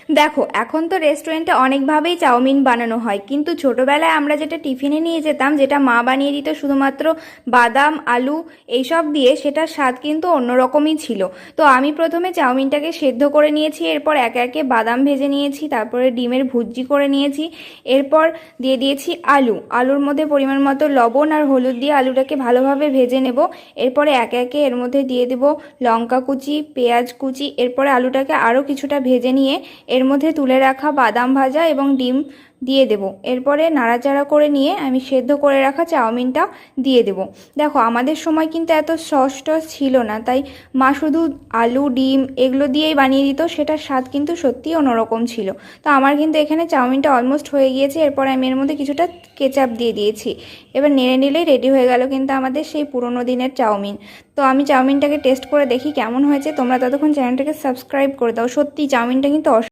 দেখো, এখন তো রেস্টুরেন্টে অনেকভাবেই চাউমিন বানানো হয়, কিন্তু ছোটবেলায় আমরা যেটা টিফিনে নিয়ে যেতাম, যেটা মা বানিয়ে দিত শুধুমাত্র বাদাম আলু এইসব দিয়ে, সেটার স্বাদ কিন্তু অন্যরকমই ছিল। তো আমি প্রথমে চাউমিনটাকে সেদ্ধ করে নিয়েছি, এরপর একে একে বাদাম ভেজে নিয়েছি, তারপরে ডিমের ভুর্জি করে নিয়েছি, এরপর দিয়ে দিয়েছি আলুর মধ্যে পরিমাণ মতো লবণ আর হলুদ দিয়ে আলুটাকে ভালোভাবে ভেজে নেব। এরপরে একে একে এর মধ্যে দিয়ে দেব লঙ্কা কুচি, পেঁয়াজ কুচি, এরপরে আলুটাকে আরও কিছুটা ভেজে নিয়ে এর মধ্যে তুলে রাখা বাদাম ভাজা এবং ডিম দিয়ে দেব। এরপরে নাড়াচাড়া করে নিয়ে আমি সেদ্ধ করে রাখা চাউমিনটা দিয়ে দেব। দেখো, আমাদের সময় কিন্তু এত সস টস ছিল না, তাই মা শুধু আলু ডিম এগুলো দিয়েই বানিয়ে দিত, সেটার স্বাদ কিন্তু সত্যিই অন্যরকম ছিল। তো আমার কিন্তু এখানে চাউমিনটা অলমোস্ট হয়ে গিয়েছে, এরপর আমি এর মধ্যে কিছুটা কেচাপ দিয়ে দিয়েছি। এবার নেড়ে নিলেই রেডি হয়ে গেল কিন্তু আমাদের সেই পুরোনো দিনের চাউমিন। তো আমি চাউমিনটাকে টেস্ট করে দেখি কেমন হয়েছে। তোমরা ততক্ষণ চ্যানেলটাকে সাবস্ক্রাইব করে দাও। সত্যি চাউমিনটা কিন্তু